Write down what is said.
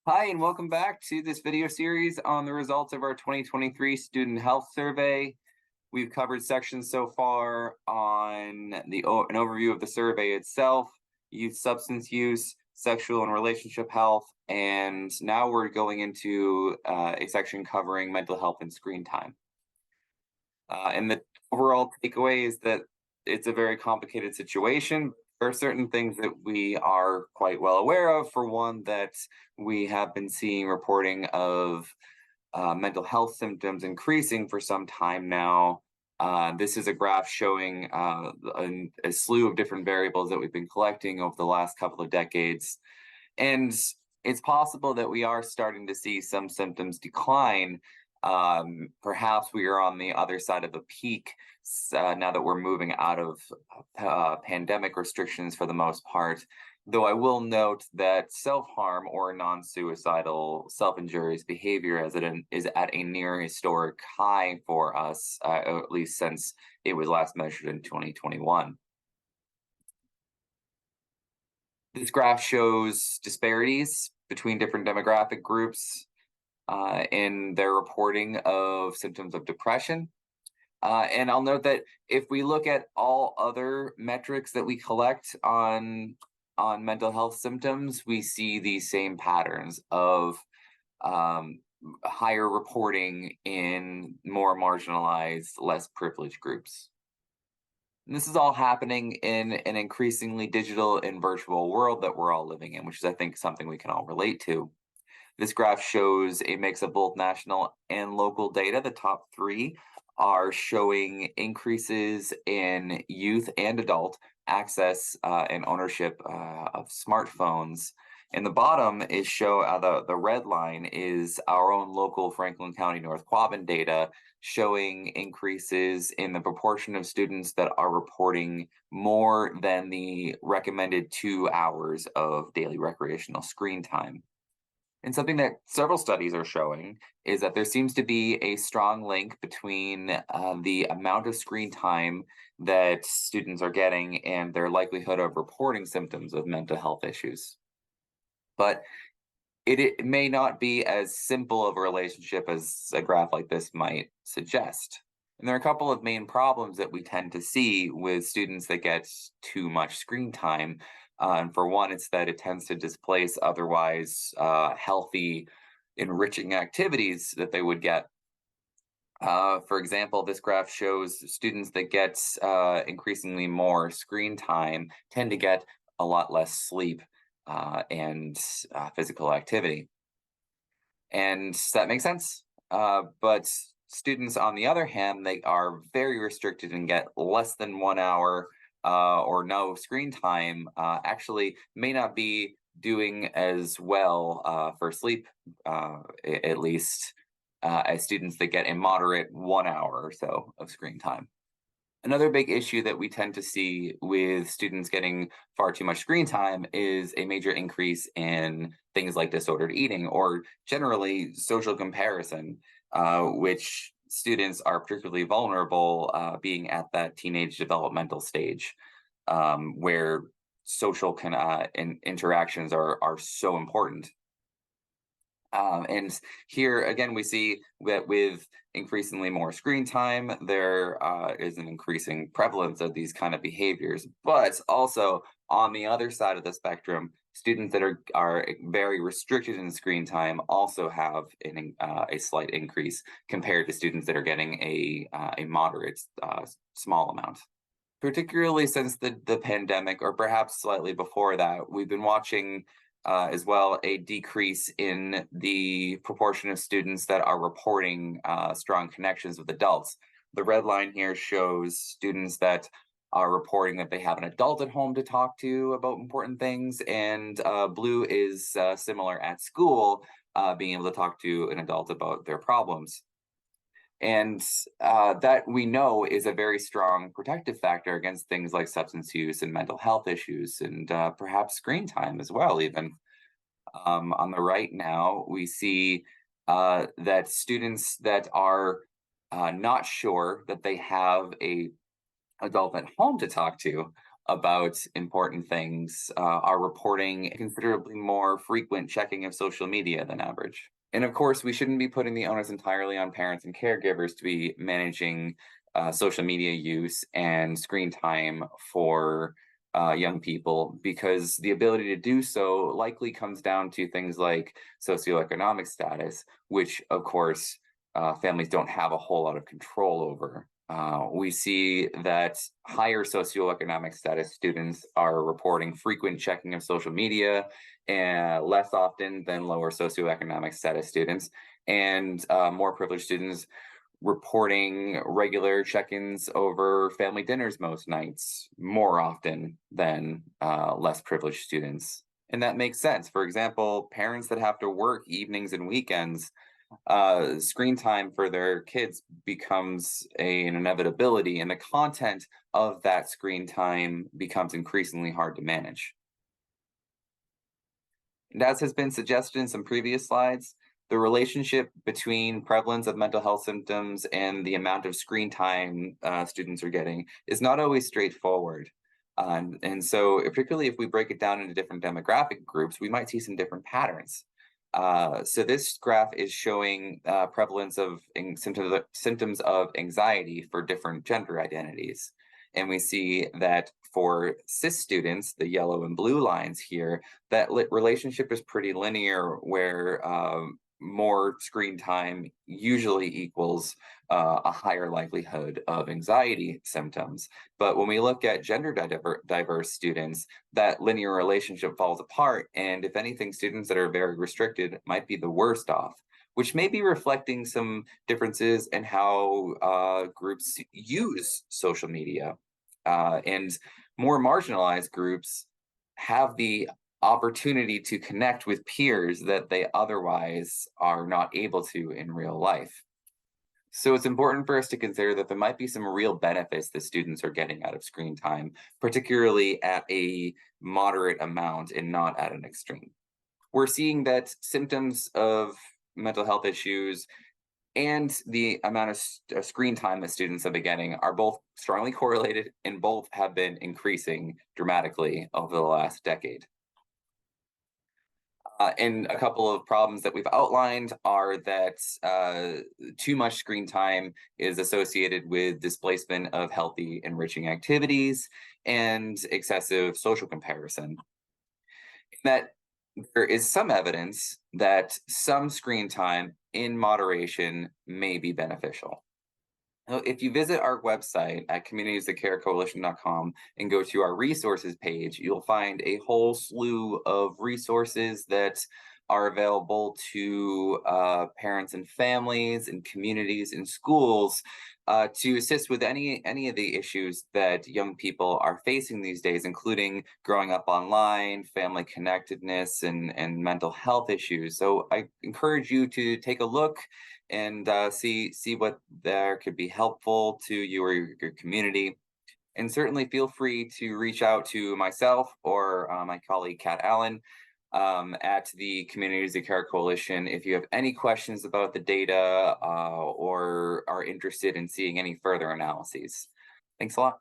Hi, and welcome back to this video series on the results of our 2023 Student Health Survey. We've covered sections so far on an overview of the survey itself, youth substance use, sexual and relationship health, and now we're going into a section covering mental health and screen time. And the overall takeaway is that it's a very complicated situation. There are certain things that we are quite well aware of. For one, that we have been seeing reporting of mental health symptoms increasing for some time now. This is a graph showing a slew of different variables that we've been collecting over the last couple of decades. And it's possible that we are starting to see some symptoms decline. Perhaps we are on the other side of a peak now that we're moving out of pandemic restrictions for the most part. Though I will note that self-harm or non-suicidal self-injurious behavior is at a near historic high for us, at least since it was last measured in 2021. This graph shows disparities between different demographic groups in their reporting of symptoms of depression. And I'll note that if we look at all other metrics that we collect on mental health symptoms, we see these same patterns of um, higher reporting in more marginalized, less privileged groups. And this is all happening in an increasingly digital and virtual world that we're all living in, which is, I think, something we can all relate to. This graph shows a mix of both national and local data. The top three are showing increases in youth and adult access and ownership of smartphones. And the bottom is the red line is our own local Franklin County North Quabbin data showing increases in the proportion of students that are reporting more than the recommended 2 hours of daily recreational screen time. And something that several studies are showing is that there seems to be a strong link between the amount of screen time that students are getting and their likelihood of reporting symptoms of mental health issues. But it may not be as simple of a relationship as a graph like this might suggest. And there are a couple of main problems that we tend to see with students that get too much screen time. And for one, it's that it tends to displace otherwise healthy, enriching activities that they would get. For example, this graph shows students that get increasingly more screen time tend to get a lot less sleep and physical activity. And that makes sense. But students, on the other hand, they are very restricted and get less than 1 hour or no screen time, actually may not be doing as well for sleep, at least, as students that get a moderate 1 hour or so of screen time. Another big issue that we tend to see with students getting far too much screen time is a major increase in things like disordered eating or generally social comparison, which students are particularly vulnerable being at that teenage developmental stage where social interactions are so important. And here again, we see that with increasingly more screen time, there is an increasing prevalence of these kind of behaviors. But also on the other side of the spectrum, students that are very restricted in screen time also have a slight increase compared to students that are getting a moderate small amount. Particularly since the pandemic, or perhaps slightly before that, we've been watching as well a decrease in the proportion of students that are reporting strong connections with adults. The red line here shows students that are reporting that they have an adult at home to talk to about important things, and blue is similar at school, being able to talk to an adult about their problems. And that we know is a very strong protective factor against things like substance use and mental health issues, and perhaps screen time as well, even. On the right now, we see that students that are not sure that they have a adult at home to talk to about important things are reporting considerably more frequent checking of social media than average. And of course, we shouldn't be putting the onus entirely on parents and caregivers to be managing social media use and screen time for young people, because the ability to do so likely comes down to things like socioeconomic status, which, of course, families don't have a whole lot of control over. We see that higher socioeconomic status students are reporting frequent checking of social media and less often than lower socioeconomic status students, and more privileged students reporting regular check-ins over family dinners most nights more often than less privileged students. And that makes sense. For example, parents that have to work evenings and weekends, screen time for their kids becomes an inevitability, and the content of that screen time becomes increasingly hard to manage. And as has been suggested in some previous slides, the relationship between prevalence of mental health symptoms and the amount of screen time students are getting is not always straightforward. And so, particularly if we break it down into different demographic groups, we might see some different patterns. So this graph is showing prevalence of symptoms of anxiety for different gender identities. And we see that for cis students, the yellow and blue lines here, that relationship is pretty linear, where more screen time usually equals a higher likelihood of anxiety symptoms. But when we look at gender diverse students, that linear relationship falls apart. And if anything, students that are very restricted might be the worst off, which may be reflecting some differences in how groups use social media. And more marginalized groups have the opportunity to connect with peers that they otherwise are not able to in real life. So it's important for us to consider that there might be some real benefits that students are getting out of screen time, particularly at a moderate amount and not at an extreme. We're seeing that symptoms of mental health issues and the amount of screen time that students have been getting are both strongly correlated, and both have been increasing dramatically over the last decade. And a couple of problems that we've outlined are that too much screen time is associated with displacement of healthy, enriching activities and excessive social comparison. That there is some evidence that some screen time in moderation may be beneficial. Now, if you visit our website at communitiesthatcarecoalition.com and go to our resources page, you'll find a whole slew of resources that are available to parents and families and communities and schools to assist with any of the issues that young people are facing these days, including growing up online, family connectedness, and mental health issues. So I encourage you to take a look and see what there could be helpful to you or your community. And certainly feel free to reach out to myself or my colleague Kat Allen at the Communities of Care Coalition if you have any questions about the data or are interested in seeing any further analyses. Thanks a lot.